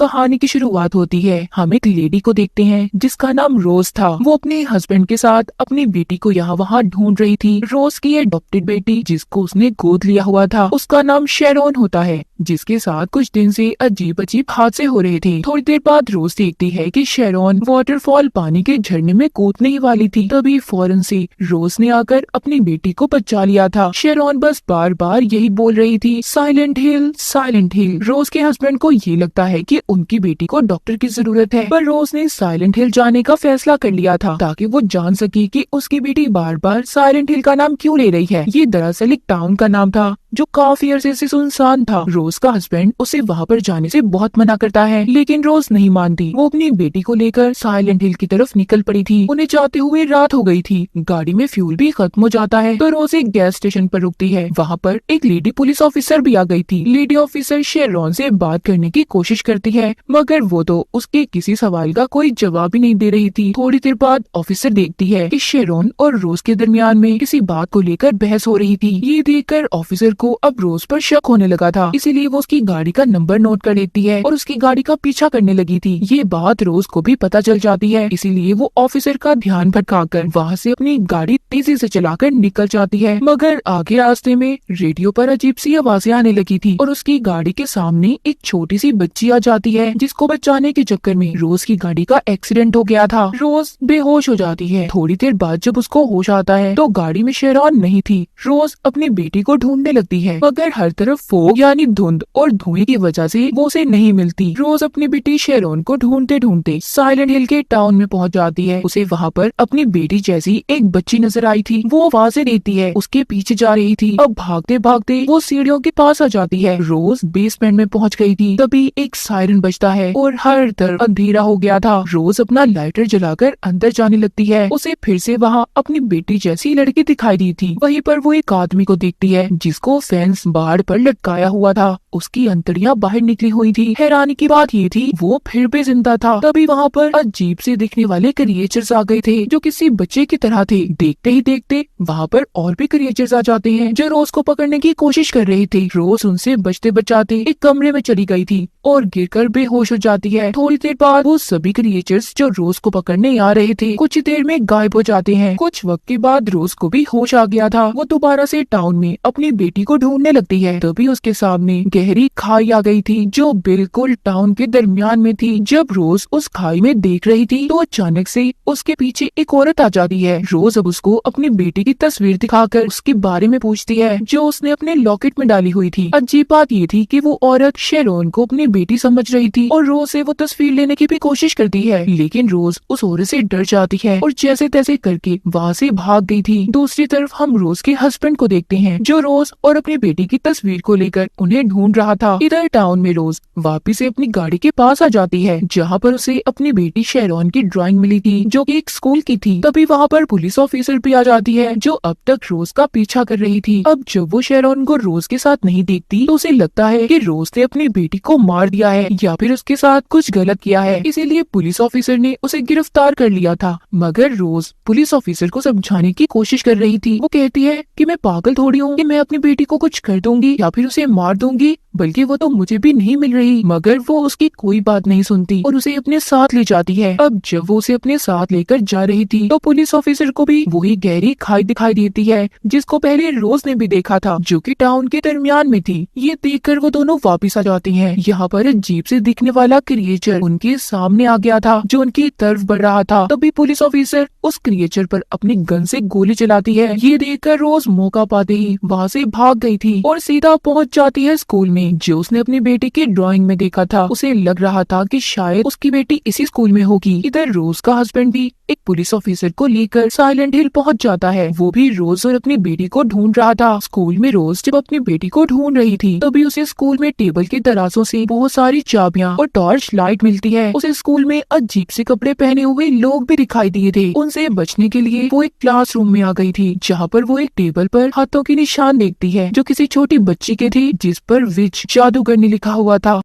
कहानी की शुरुआत होती है, हम एक लेडी को देखते हैं जिसका नाम रोज था। वो अपने हस्बैंड के साथ अपनी बेटी को यहाँ वहाँ ढूंढ रही थी। रोज की अडॉप्टेड बेटी जिसको उसने गोद लिया हुआ था, उसका नाम शेरोन होता है, जिसके साथ कुछ दिन से अजीब अजीब हादसे हो रहे थे। थोड़ी देर बाद रोज देखती है कि शेरोन वाटरफॉल पानी के झरने में कूदने ही वाली थी। तभी फौरन से रोज ने आकर अपनी बेटी को बचा लिया था। शेरोन बस बार बार यही बोल रही थी, साइलेंट हिल साइलेंट हिल। रोज के हस्बैंड को ये लगता है कि उनकी बेटी को डॉक्टर की जरूरत है, पर रोज ने साइलेंट हिल जाने का फैसला कर लिया था ताकि वो जान सके कि उसकी बेटी बार बार साइलेंट हिल का नाम क्यों ले रही है। ये दरअसल एक टाउन का नाम था जो काफी अरसे से सुनसान था। रोज का हस्बैंड उसे वहाँ पर जाने से बहुत मना करता है, लेकिन रोज नहीं मानती। वो अपनी बेटी को लेकर साइलेंट हिल की तरफ निकल पड़ी थी। उन्हें जाते हुए रात हो गई थी, गाड़ी में फ्यूल भी खत्म हो जाता है, तो रोज एक गैस स्टेशन पर रुकती है। वहाँ पर एक लेडी पुलिस ऑफिसर भी आ गई थी। लेडी ऑफिसर शेरोन से बात करने की कोशिश करती है, मगर वो तो उसके किसी सवाल का कोई जवाब ही नहीं दे रही थी। थोड़ी देर बाद ऑफिसर देखती है कि शेरोन और रोज के दरमियान में किसी बात को लेकर बहस हो रही थी। ये देखकर ऑफिसर को अब रोज पर शक होने लगा था, इसीलिए वो उसकी गाड़ी का नंबर नोट कर लेती है और उसकी गाड़ी का पीछा करने लगी थी। ये बात रोज को भी पता चल जाती है, इसीलिए वो ऑफिसर का ध्यान भटकाकर वहाँ से अपनी गाड़ी तेजी से चलाकर निकल जाती है। मगर आगे रास्ते में रेडियो पर अजीब सी आवाजें आने लगी थी और उसकी गाड़ी के सामने एक छोटी सी बच्ची आ जाती है, जिसको बचाने के चक्कर में रोज की गाड़ी का एक्सीडेंट हो गया था। रोज बेहोश हो जाती है। थोड़ी देर बाद जब उसको होश आता है तो गाड़ी में शेरोन नहीं थी। रोज अपनी बेटी को ढूंढने लगती है, मगर हर तरफ फोग यानी धुंध और धुएं की वजह से वो उसे नहीं मिलती। रोज अपनी बेटी शेरोन को ढूंढते ढूंढते साइलेंट हिल के टाउन में पहुंच जाती है। उसे वहाँ पर अपनी बेटी जैसी एक बच्ची नजर आई थी। वो आवाजें देती है, उसके पीछे जा रही थी। अब भागते भागते वो सीढ़ियों के पास आ जाती है। रोज बेसमेंट में पहुंच गई थी, तभी एक सायरन बजता है और हर तरफ अंधेरा हो गया था। रोज अपना लाइटर जलाकर अंदर जाने लगती है। उसे फिर से वहाँ अपनी बेटी जैसी लड़की दिखाई दी थी। वहीं पर वो एक आदमी को देखती है जिसको फेंस बाड़ पर लटकाया हुआ था। उसकी अंतड़ियां बाहर निकली हुई थी। हैरानी की बात ये थी वो फिर भी जिंदा था। तभी वहाँ पर अजीब से दिखने वाले क्रिएचर्स आ गए थे जो किसी बच्चे की तरह थे। देखते ही देखते वहाँ पर और भी क्रिएचर्स आ जाते हैं जो रोज को पकड़ने की कोशिश कर रहे थे। रोज उनसे बचते बचाते एक कमरे में चली गई थी और गिरकर बेहोश हो जाती है। थोड़ी देर बाद वो सभी क्रिएचर्स जो रोज को पकड़ने आ रहे थे कुछ देर में गायब हो जाते हैं। कुछ वक्त के बाद रोज को भी होश आ गया था। वो दोबारा से टाउन में अपनी बेटी को ढूंढने लगती है। तभी उसके सामने गहरी खाई आ गई थी जो बिल्कुल टाउन के दरमियान में थी। जब रोज उस खाई में देख रही थी तो अचानक से उसके पीछे एक औरत आ जाती है। रोज अब उसको अपनी बेटी की तस्वीर दिखाकर उसके बारे में पूछती है जो उसने अपने लॉकेट में डाली हुई थी। अजीब बात ये थी कि वो औरत शेरोन को अपनी बेटी समझ रही थी और रोज से वो तस्वीर लेने की भी कोशिश करती है, लेकिन रोज उस औरत से डर जाती है और जैसे तैसे करके वहाँ से भाग गई थी। दूसरी तरफ हम रोज के हस्बैंड को देखते हैं जो रोज और अपनी बेटी की तस्वीर को लेकर उन्हें ढूंढ रहा था। इधर टाउन में रोज वापिस से अपनी गाड़ी के पास आ जाती है जहाँ पर उसे अपनी बेटी शेरोन की ड्राइंग मिली थी जो कि एक स्कूल की थी। तभी वहाँ पर पुलिस ऑफिसर भी आ जाती है जो अब तक रोज का पीछा कर रही थी। अब जब वो शेरोन को रोज के साथ नहीं देखती तो उसे लगता है कि रोज ने अपनी बेटी को मार दिया है या फिर उसके साथ कुछ गलत किया है, इसीलिए पुलिस ऑफिसर ने उसे गिरफ्तार कर लिया था। मगर रोज पुलिस ऑफिसर को समझाने की कोशिश कर रही थी। वो कहती है कि मैं पागल थोड़ी हूँ कि मैं अपनी बेटी को कुछ कर दूंगी या फिर उसे मार दूंगी, बल्कि वो तो मुझे भी नहीं मिल रही। मगर वो उसकी कोई बात नहीं सुनती और उसे अपने साथ ले जाती है। अब जब वो उसे अपने साथ लेकर जा रही थी तो पुलिस ऑफिसर को भी वही गहरी खाई दिखाई देती है जिसको पहले रोज ने भी देखा था जो कि टाउन के दरमियान में थी। ये देखकर वो दोनों वापिस आ जाती हैं। यहाँ पर अजीब से दिखने वाला क्रिएचर उनके सामने आ गया था जो उनकी तरफ बढ़ रहा था। तभी पुलिस ऑफिसर उस क्रिएचर पर अपनी गन से गोली चलाती है। ये देखकर रोज मौका पाते ही वहाँ से भाग गई थी और सीधा पहुँच जाती है स्कूल में जो उसने अपनी बेटी की ड्राइंग में देखा था। उसे लग रहा था कि शायद उसकी बेटी इसी स्कूल में होगी। इधर रोज का हस्बैंड भी एक पुलिस ऑफिसर को लेकर साइलेंट हिल पहुंच जाता है। वो भी रोज और अपनी बेटी को ढूंढ रहा था। स्कूल में रोज जब अपनी बेटी को ढूंढ रही थी तभी उसे स्कूल में टेबल के दराजों से बहुत सारी चाबियां और टॉर्च लाइट मिलती है। उसे स्कूल में अजीब से कपड़े पहने हुए लोग भी दिखाई दिए थे। उनसे बचने के लिए वो एक क्लासरूम में आ गई थी जहाँ पर वो एक टेबल पर हाथों के निशान देखती है जो किसी छोटी बच्ची के थे जिस पर विच जादूगरनी लिखा हुआ था।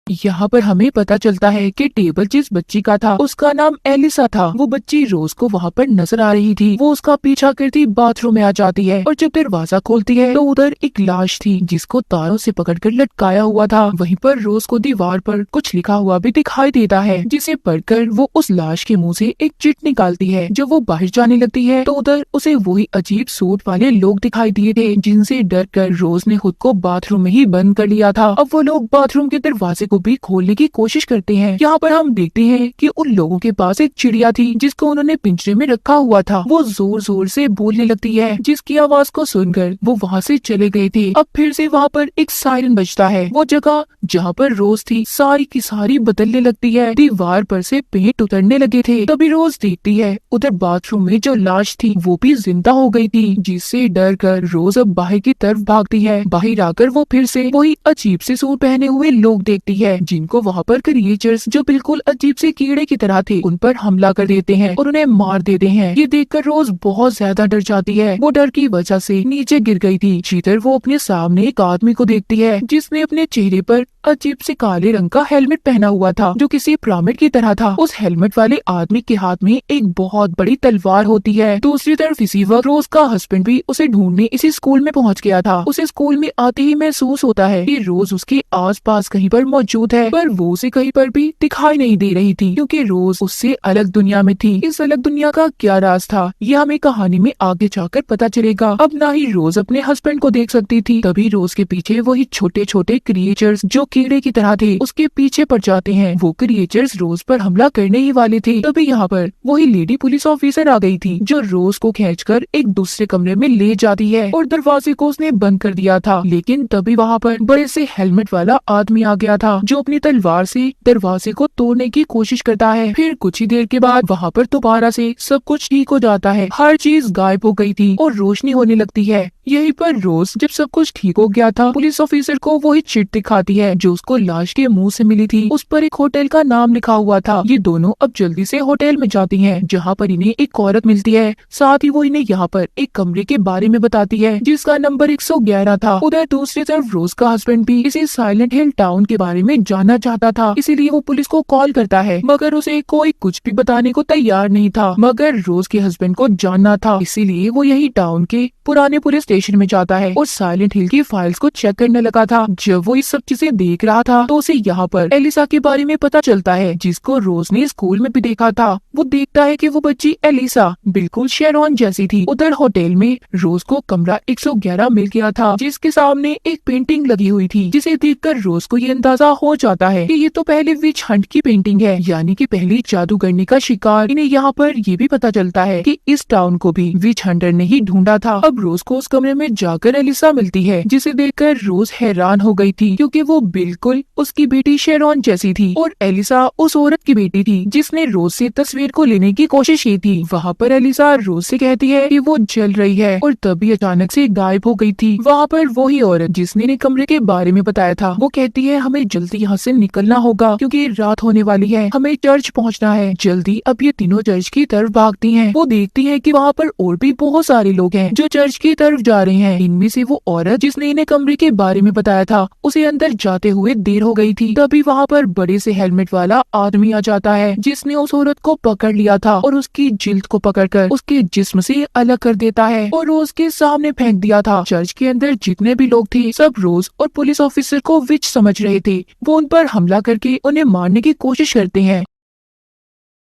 यहाँ पर हमें पता चलता है कि टेबल जिस बच्ची का था उसका नाम एलिसा था। वो बच्ची रोज को वहाँ पर नजर आ रही थी। वो उसका पीछा करती बाथरूम में आ जाती है और जब दरवाजा खोलती है तो उधर एक लाश थी जिसको तारों से पकड़कर लटकाया हुआ था। वहीं पर रोज को दीवार पर कुछ लिखा हुआ भी दिखाई देता है, जिसे पढ़कर वो उस लाश के मुंह से एक चिट निकालती है। जब वो बाहर जाने लगती है तो उधर उसे वही अजीब सूट वाले लोग दिखाई दिए थे, जिनसे डर कर रोज ने खुद को बाथरूम में ही बंद कर लिया था। अब वो लोग बाथरूम के दरवाजे को भी खोलने की कोशिश करते हैं। यहाँ पर हम देखते हैं कि उन लोगों के पास एक चिड़िया थी जिसको उन्होंने पिंजरे में रखा हुआ था। वो जोर जोर से बोलने लगती है, जिसकी आवाज को सुनकर वो वहाँ से चले गए थे। अब फिर से वहाँ पर एक सायरन बजता है। वो जगह जहाँ पर रोज थी सारी की सारी बदलने लगती है। दीवार पर से पेंट उतरने लगे थे। तभी रोज देखती है उधर बाथरूम में जो लाश थी वो भी जिंदा हो गई थी, जिससे डर कर रोज अब बाहर की तरफ भागती है। बाहर आकर वो फिर से वही अजीब से सूट पहने हुए लोग देखती है, जिनको वहाँ पर क्रिएचर्स जो बिल्कुल अजीब से कीड़े की तरह थे उन पर हमला कर देते हैं और उन्हें मार देते हैं। ये देखकर रोज बहुत ज्यादा डर जाती है। वो डर की वजह से नीचे गिर गई थी। इधर वो अपने सामने एक आदमी को देखती है जिसने अपने चेहरे पर अजीब से काले रंग का हेलमेट पहना हुआ था, जो किसी पिरामिड की तरह था। उस हेलमेट वाले आदमी के हाथ में एक बहुत बड़ी तलवार होती है। दूसरी तरफ इसी वक्त रोज का हस्बैंड भी उसे ढूंढने इसी स्कूल में पहुंच गया था। उसे स्कूल में आते ही महसूस होता है कि रोज उसके आसपास कहीं पर मौजूद है, पर वो उसे कहीं पर भी दिखाई नहीं दे रही थी, क्योंकि रोज उससे अलग दुनिया में थी। इस अलग दुनिया का क्या राज था, ये हमें कहानी में आगे जाकर पता चलेगा। अब ना ही रोज अपने हस्बैंड को देख सकती थी, तभी रोज के पीछे वही छोटे छोटे क्रिएचर्स जो कीड़े की तरह थे उसके पीछे पड़ जाते हैं। वो क्रिएचर्स रोज पर हमला करने ही वाले थे। तभी यहाँ पर वही लेडी पुलिस ऑफिसर आ गई थी, जो रोज को खींचकर एक दूसरे कमरे में ले जाती है और दरवाजे को उसने बंद कर दिया था। लेकिन तभी वहाँ पर बड़े से हेलमेट वाला आदमी आ गया था, जो अपनी तलवार से दरवाजे को तोड़ने की कोशिश करता है। फिर कुछ ही देर के बाद वहाँ पर दोबारा से सब कुछ ठीक हो जाता है। हर चीज गायब हो गई थी और रोशनी होने लगती है। यहीं पर रोज जब सब कुछ ठीक हो गया था, पुलिस ऑफिसर को वही चिट दिखाती है जो उसको लाश के मुंह से मिली थी। उस पर एक होटल का नाम लिखा हुआ था। ये दोनों अब जल्दी से होटल में जाती हैं, जहाँ पर इन्हें एक औरत मिलती है। साथ ही वो इन्हें यहाँ पर एक कमरे के बारे में बताती है जिसका नंबर 111 था। उधर दूसरी तरफ रोज का हस्बैंड भी इसी साइलेंट हिल टाउन के बारे में जानना चाहता था, इसीलिए वो पुलिस को कॉल करता है, मगर उसे कोई कुछ भी बताने को तैयार नहीं था। मगर रोज के हस्बैंड को जानना था, इसीलिए वो यही टाउन के पुराने पुलिस स्टेशन में जाता है और साइलेंट हिल की फाइल्स को चेक करने लगा था। जब वो इस सब चीजें देख रहा था तो उसे यहाँ पर एलिसा के बारे में पता चलता है, जिसको रोज ने स्कूल में भी देखा था। वो देखता है कि वो बच्ची एलिसा बिल्कुल शेरॉन जैसी थी। उधर होटल में रोज को कमरा 111 मिल गया था, जिसके सामने एक पेंटिंग लगी हुई थी, जिसे देखकर रोज को ये अंदाजा हो जाता है कि ये तो पहले विच हंट की पेंटिंग है, यानी कि पहली जादूगरनी का शिकार। इन्हें यहाँ पर ये भी पता चलता है कि इस टाउन को भी विच हंटर ने ही ढूंढा था। अब रोज को उस कमरे में जाकर एलिसा मिलती है, जिसे देखकर रोज हैरान हो गई थी, क्योंकि वो बिल्कुल उसकी बेटी शेरॉन जैसी थी और एलिसा उस औरत की बेटी थी जिसने रोज से तस्वीर को लेने की कोशिश की थी। वहाँ पर एलिसा रोज से कहती है कि वो जल रही है और तभी अचानक से गायब हो गई थी। वहाँ पर वही औरत जिसने कमरे के बारे में बताया था, वो कहती है हमें जल्दी यहाँ से निकलना होगा क्योंकि रात होने वाली है, हमें चर्च पहुँचना है जल्दी। अब ये तीनों चर्च की तरफ भागती हैं। वो देखती हैं कि वहाँ पर और भी बहुत सारे लोग हैं जो चर्च की तरफ जा रहे हैं। इनमें से वो औरत जिसने इन्हें कमरे के बारे में बताया था, उसे अंदर जाते हुए देर हो गई थी। तभी वहाँ पर बड़े से हेलमेट वाला आदमी आ जाता है, जिसने उस औरत को पकड़ लिया था और उसकी जिल्द को पकड़कर उसके जिस्म से अलग कर देता है और रोज के सामने फेंक दिया था। चर्च के अंदर जितने भी लोग थे सब रोज और पुलिस ऑफिसर को विच समझ रहे थे। वो उन पर हमला करके उन्हें मारने की कोशिश करते हैं।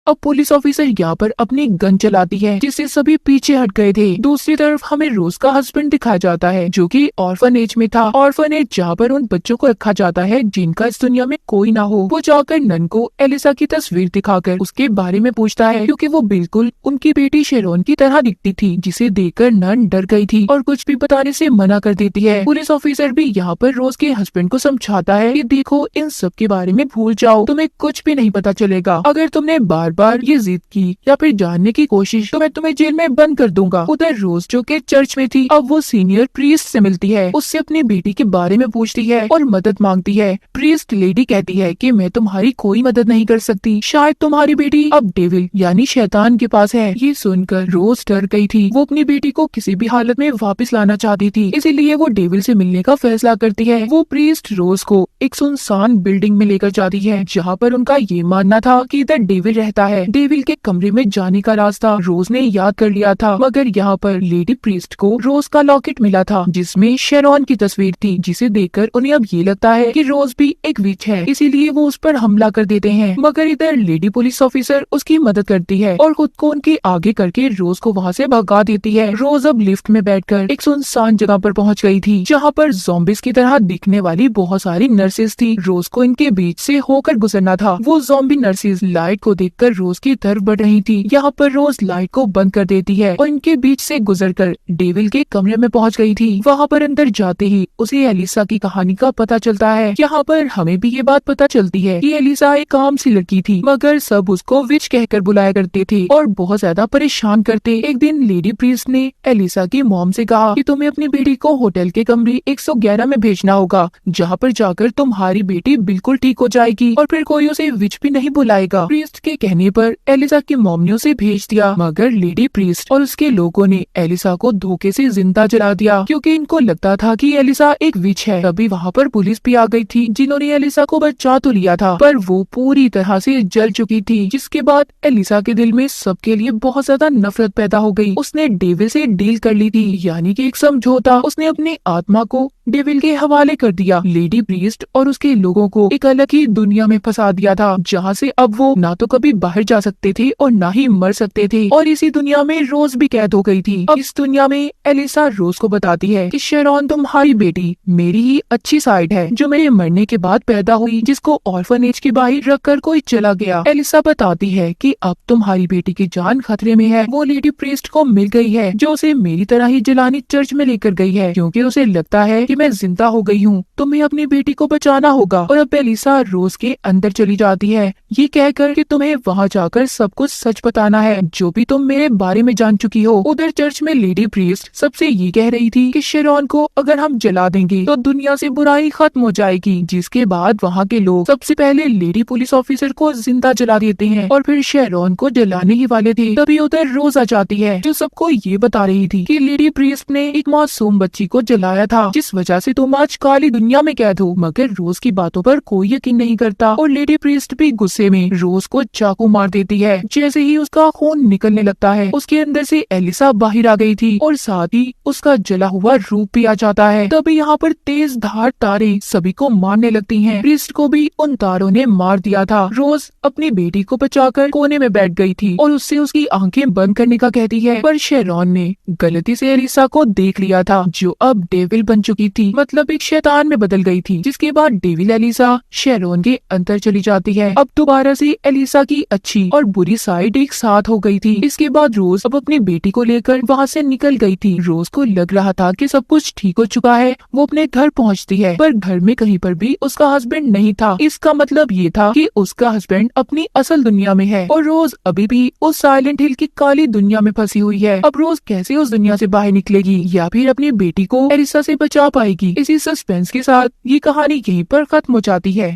अब पुलिस ऑफिसर यहाँ पर अपनी गन चलाती है, जिससे सभी पीछे हट गए थे। दूसरी तरफ हमें रोज का हस्बैंड दिखाया जाता है, जो कि ऑर्फनेज में था। ऑर्फनेज जहाँ पर उन बच्चों को रखा जाता है जिनका इस दुनिया में कोई ना हो। वो जाकर नन को एलिसा की तस्वीर दिखाकर उसके बारे में पूछता है, क्योंकि वो बिल्कुल उनकी बेटी शेरोन की तरह दिखती थी, जिसे देखकर नन डर गई थी और कुछ भी बताने से मना कर देती है। पुलिस ऑफिसर भी यहाँ पर रोज के हस्बैंड को समझाता है कि देखो इन सब के बारे में भूल जाओ, तुम्हें कुछ भी नहीं पता चलेगा। अगर तुमने बार बार ये जिद की या फिर जानने की कोशिश तो मैं तुम्हें जेल में बंद कर दूंगा। उधर रोज जो के चर्च में थी, अब वो सीनियर प्रीस्ट से मिलती है, उससे अपनी बेटी के बारे में पूछती है और मदद मांगती है। प्रीस्ट लेडी कहती है कि मैं तुम्हारी कोई मदद नहीं कर सकती, शायद तुम्हारी बेटी अब डेविल यानी शैतान के पास है। ये सुनकर रोज डर गई थी। वो अपनी बेटी को किसी भी हालत में वापस लाना चाहती थी, इसीलिए वो डेविल से मिलने का फैसला करती है। वो प्रीस्ट रोज को एक सुनसान बिल्डिंग में लेकर जाती है, जहाँ पर उनका ये मानना था कि इधर डेविल रहता है। डेविल के कमरे में जाने का रास्ता रोज ने याद कर लिया था, मगर यहाँ पर लेडी प्रीस्ट को रोज का लॉकेट मिला था, जिसमें शेरॉन की तस्वीर थी, जिसे देखकर उन्हें अब ये लगता है कि रोज भी एक विच है, इसीलिए वो उस पर हमला कर देते हैं। मगर इधर लेडी पुलिस ऑफिसर उसकी मदद करती है और खुद को उनके आगे करके रोज को वहाँ से भगा देती है। रोज अब लिफ्ट में बैठकर एक सुनसान जगह पर पहुँच गई थी, जहाँ पर ज़ॉम्बीज़ की तरह दिखने वाली बहुत सारी नर्सेज थी। रोज को इनके बीच से होकर गुजरना था। वो ज़ॉम्बी नर्सेज लाइट को देखकर रोज की तरफ बढ़ रही थी। यहाँ पर रोज लाइट को बंद कर देती है और इनके बीच से गुजरकर डेविल के कमरे में पहुँच गई थी। वहाँ पर अंदर जाते ही उसे एलिसा की कहानी का पता चलता है। यहाँ पर हमें भी ये बात पता चलती है कि एलिसा एक आम सी लड़की थी, मगर सब उसको विच कहकर बुलाया करते थे और बहुत ज्यादा परेशान करते। एक दिन लेडी प्रीस्ट ने एलिसा की मॉम से कहा कि तुम्हें अपनी बेटी को होटल के कमरे 111 में भेजना होगा, जहाँ पर जाकर तुम्हारी बेटी बिल्कुल ठीक हो जाएगी और फिर कोई उसे विच भी नहीं बुलाएगा। प्रीस्ट के कहने पर एलिसा की मॉम ने उसे भेज दिया, मगर लेडी प्रीस्ट और उसके लोगों ने एलिसा को धोखे से जिंदा जला दिया, क्योंकि इनको लगता था कि एलिसा एक विच है। तभी वहाँ पर पुलिस भी आ गई थी, जिन्होंने एलिसा को बचा तो लिया था, पर वो पूरी तरह से जल चुकी थी। जिसके बाद एलिसा के दिल में सबके लिए बहुत ज्यादा नफरत पैदा हो गई। उसने डेविल से डील कर ली थी, यानी कि एक समझौता। उसने अपनी आत्मा को डेविल के हवाले कर दिया। लेडी प्रीस्ट और उसके लोगों को एक अलग ही दुनिया में फंसा दिया था, जहाँ से अब वो ना तो कभी बाहर जा सकते थे और ना ही मर सकते थे। और इसी दुनिया में रोज भी कैद हो गई थी। अब इस दुनिया में एलिसा रोज को बताती है कि शेरॉन तुम्हारी बेटी मेरी ही अच्छी साइड है, जो मेरे मरने के बाद पैदा हुई, जिसको ऑर्फनेज के बाहर रखकर कोई चला गया। एलिसा बताती है कि अब तुम्हारी बेटी की जान खतरे में है। वो लेडी प्रीस्ट को मिल गई है, जो उसे मेरी तरह ही जलानी चर्च में लेकर गई है, क्योंकि उसे लगता है कि मैं जिंदा हो गई हूँ। तुम्हें अपनी बेटी को बचाना होगा। और अब एलिसा रोज के अंदर चली जाती है, ये कहकर कि तुम्हें वहाँ जाकर सब कुछ सच बताना है, जो भी तुम मेरे बारे में जान चुकी हो। उधर चर्च में लेडी प्रीस्ट सबसे ये कह रही थी कि शेरॉन को अगर हम जला देंगे तो दुनिया से बुराई खत्म हो जाएगी। जिसके बाद वहाँ के लोग सबसे पहले लेडी पुलिस ऑफिसर को जिंदा जला देते हैं और फिर शेरॉन को जलाने ही वाले थे। तभी उधर रोज आ जाती है, जो सबको ये बता रही थी कि लेडी प्रीस्ट ने एक मासूम बच्ची को जलाया था, जिस वजह से तुम आज काली दुनिया में कैद हो। मगर रोज की बातों पर कोई यकीन नहीं करता और लेडी प्रीस्ट भी गुस्से में रोज को चाकू मार देती है। जैसे ही उसका खून निकलने लगता है, उसके अंदर से एलिसा बाहर आ गई थी और साथ ही उसका जला हुआ रूप भी आ जाता है। तभी यहाँ पर तेज धार तारे सभी को मारने लगती हैं। प्रीस्ट को भी उन तारों ने मार दिया था। रोज अपनी बेटी को बचाकर कोने में बैठ गई थी और उससे उसकी आंखें बंद करने का कहती है, पर शेरॉन ने गलती से एलिसा को देख लिया था, जो अब डेविल बन चुकी थी, मतलब एक शैतान में बदल गई थी। जिसके बाद डेविल एलिसा शेरॉन के अंदर चली जाती है। अब दोबारा से एलिसा की अच्छी और बुरी साइड एक साथ हो गई थी। इसके बाद रोज अब अपनी बेटी को लेकर वहाँ से निकल गई थी। रोज को लग रहा था कि सब कुछ ठीक हो चुका है। वो अपने घर पहुँचती है, पर घर में कहीं पर भी उसका हस्बैंड नहीं था। इसका मतलब ये था कि उसका हस्बैंड अपनी असल दुनिया में है और रोज अभी भी उस साइलेंट हिल की काली दुनिया में फंसी हुई है। अब रोज कैसे उस दुनिया से बाहर निकलेगी या फिर अपनी बेटी को एलिसा से बचा पाएगी? इसी सस्पेंस के साथ ये कहानी यहीं पर खत्म हो जाती है।